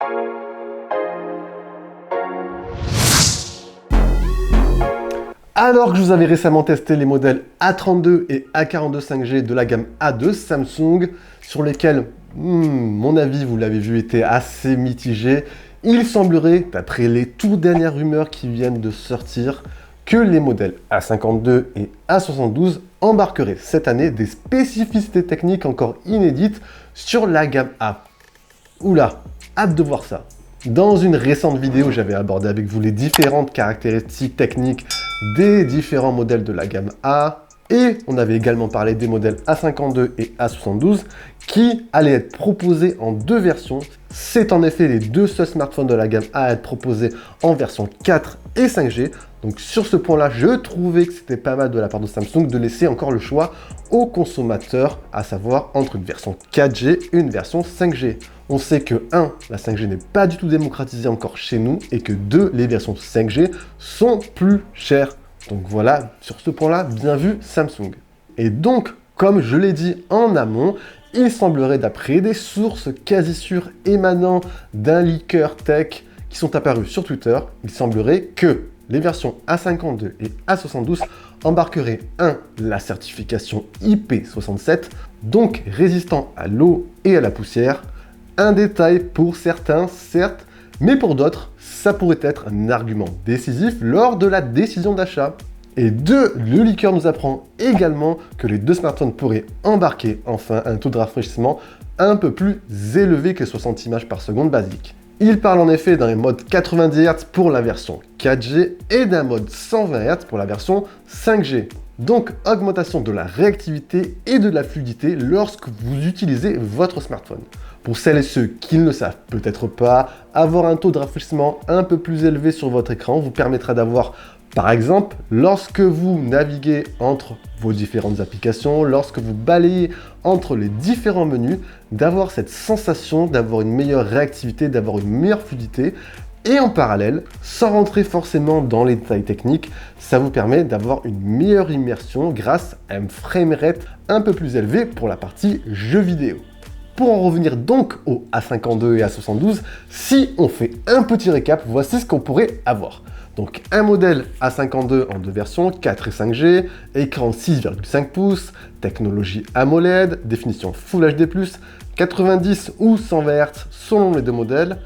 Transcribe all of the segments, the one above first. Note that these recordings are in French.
Alors que je vous avais récemment testé les modèles A32 et A42 5G de la gamme A de Samsung, sur lesquels, mon avis, vous l'avez vu, était assez mitigé, il semblerait, d'après les toutes dernières rumeurs qui viennent de sortir, que les modèles A52 et A72 embarqueraient cette année des spécificités techniques encore inédites sur la gamme A. Oula, hâte de voir ça. Dans une récente vidéo, j'avais abordé avec vous les différentes caractéristiques techniques des différents modèles de la gamme A. Et on avait également parlé des modèles A52 et A72 qui allaient être proposés en deux versions. C'est en effet les deux seuls smartphones de la gamme A à être proposés en version 4 et 5G. Donc sur ce point-là, je trouvais que c'était pas mal de la part de Samsung de laisser encore le choix aux consommateurs, à savoir entre une version 4G et une version 5G. On sait que 1, la 5G n'est pas du tout démocratisée encore chez nous et que 2, les versions 5G sont plus chères. Donc voilà, sur ce point-là, bien vu Samsung. Et donc, comme je l'ai dit en amont, il semblerait d'après des sources quasi sûres émanant d'un leaker tech qui sont apparus sur Twitter, il semblerait que les versions A52 et A72 embarqueraient 1. La certification IP67, donc résistant à l'eau et à la poussière. Un détail pour certains, certes, mais pour d'autres, ça pourrait être un argument décisif lors de la décision d'achat. Et 2, le leaker nous apprend également que les deux smartphones pourraient embarquer enfin un taux de rafraîchissement un peu plus élevé que 60 images par seconde basique. Il parle en effet d'un mode 90 Hz pour la version 4G et d'un mode 120 Hz pour la version 5G. Donc augmentation de la réactivité et de la fluidité lorsque vous utilisez votre smartphone. Pour celles et ceux qui ne le savent peut-être pas, avoir un taux de rafraîchissement un peu plus élevé sur votre écran vous permettra d'avoir, par exemple, lorsque vous naviguez entre vos différentes applications, lorsque vous balayez entre les différents menus, d'avoir cette sensation d'avoir une meilleure réactivité, d'avoir une meilleure fluidité. Et en parallèle, sans rentrer forcément dans les détails techniques, ça vous permet d'avoir une meilleure immersion grâce à un framerate un peu plus élevé pour la partie jeux vidéo. Pour en revenir donc au A52 et A72, si on fait un petit récap, voici ce qu'on pourrait avoir. Donc un modèle A52 en deux versions, 4 et 5G, écran 6,5 pouces, technologie AMOLED, définition Full HD+, 90 ou 120 Hz selon les deux modèles,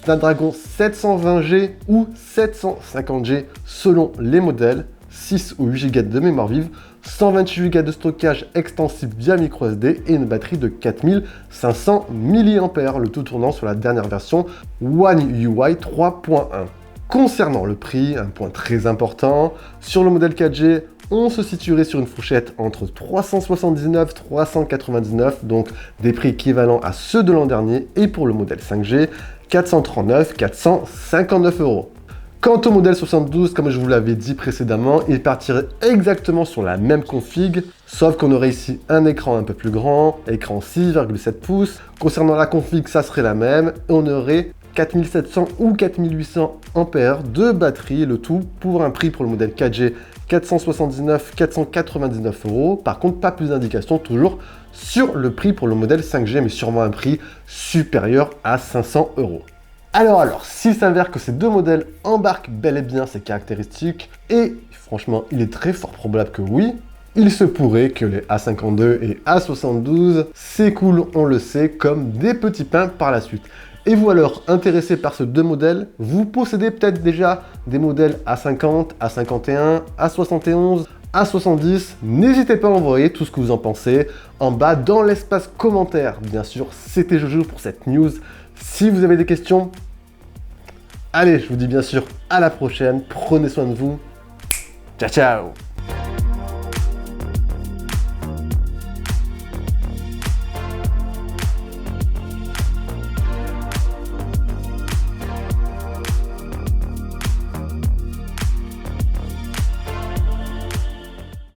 Snapdragon 720G ou 750G selon les modèles, 6 ou 8 Go de mémoire vive, 128 Go de stockage extensible via microSD et une batterie de 4500 mAh, le tout tournant sur la dernière version One UI 3.1. Concernant le prix, un point très important, sur le modèle 4G, on se situerait sur une fourchette entre 379 et 399, donc des prix équivalents à ceux de l'an dernier, et pour le modèle 5G, 439 et 459 €. Quant au modèle 72, comme je vous l'avais dit précédemment, il partirait exactement sur la même config, sauf qu'on aurait ici un écran un peu plus grand, écran 6,7 pouces. Concernant la config, ça serait la même, et on aurait 4700 ou 4800 ampères de batterie, le tout pour un prix pour le modèle 4G 479 €. Par contre, pas plus d'indications toujours sur le prix pour le modèle 5G, mais sûrement un prix supérieur à 500 €. Alors, s'il s'avère que ces deux modèles embarquent bel et bien ces caractéristiques, et franchement, il est très fort probable que oui, il se pourrait que les A52 et A72 s'écoulent, on le sait, comme des petits pains par la suite. Et vous alors, intéressé par ces deux modèles, vous possédez peut-être déjà des modèles A50, A51, A71, A70. N'hésitez pas à envoyer tout ce que vous en pensez en bas dans l'espace commentaire. Bien sûr, c'était Jojo pour cette news. Si vous avez des questions, allez, je vous dis bien sûr à la prochaine. Prenez soin de vous. Ciao, ciao!